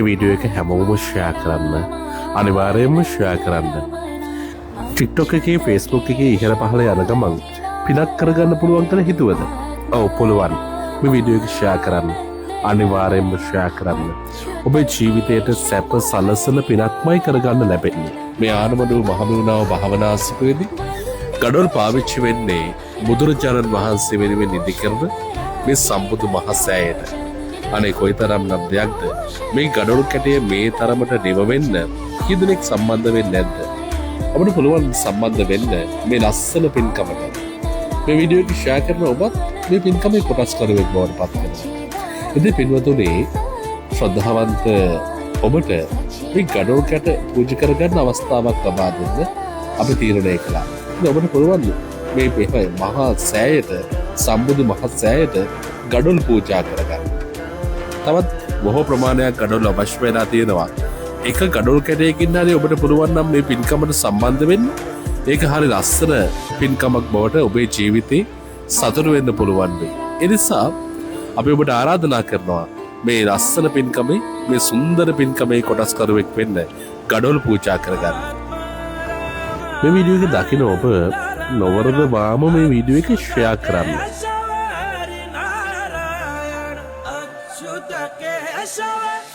Video එක හැමෝම share කරන්න. අනිවාර්යයෙන්ම ෂෙයා කරන්න. TikTok එකේ Facebook එකේ ඉහළ පහළ යන ගමන් පිනක් කරගන්න පුළුවන් කියලා හිතුවද? ඔව් පුළුවන්. මේ වීඩියෝ එක ෂෙයා කරන්න. අනිවාර්යයෙන්ම ෂෙයා කරන්න. ඔබේ ජීවිතයට සැප සලසන පිනක්මයි කරගන්න ලැබෙන්නේ. මේ ආනමඩුව මහමෙවුනාව භාවනාසිකවේදී ගඩොල් පාවිච්චි වෙන්නේ බුදුරජාණන් වහන්සේ වෙනුවෙන් ඉදි කරන මේ සම්බුදු මහසෑයට. අනේ කොයිතරම් නම් දෙයක්ද මේ ගඩොල් කැටය මේ තරමට නිව වෙන්න කීදෙනෙක් සම්බන්ධ වෙන්නේ නැද්ද? අපිට පුළුවන් සම්බන්ධ වෙන්න මේ ලස්සන පින්කමට. මේ වීඩියෝ එක ෂෙයා කරන ඔබත් මේ පින්කමේ කොටස් කරුවෙක් බවට පත් වෙනවා. ඉතින් පින්වතුනි ශ්‍රද්ධාවන්ත ඔබට මේ ගඩොල් කැට පූජා කරගන්න අවස්ථාවක් ලබා දෙන්න අපි තීරණය කළා. ඉතින් ඔබට පුළුවන් මේ මහා සෑයට සම්බුදු මහා සෑයට ගඩොල් පූජා කරගන්න. තවත් බොහෝ ප්‍රමාණයක් ගඩොල් අවශ්‍ය වෙලා තියෙනවා. එක ගඩොල් කැටයකින් හරි ඔබට පුළුවන් නම් මේ පින්කමට සම්බන්ධ වෙන්න. ඒක හරි ලස්සන පින්කමක් බවට ඔබේ ජීවිතේ සතුටු වෙන්න පුළුවන් වෙයි. ඒ නිසා අපි ඔබට ආරාධනා කරනවා මේ ලස්සන පින්කමේ මේ සුන්දර පින්කමේ කොටස්කරුවෙක් වෙන්න ගඩොල් පූජා කරගන්න. මේ වීඩියෝ එක දකින ඔබ නොවරද වාම මේ වීඩියෝ එක ෂෙයා කරන්න. Shut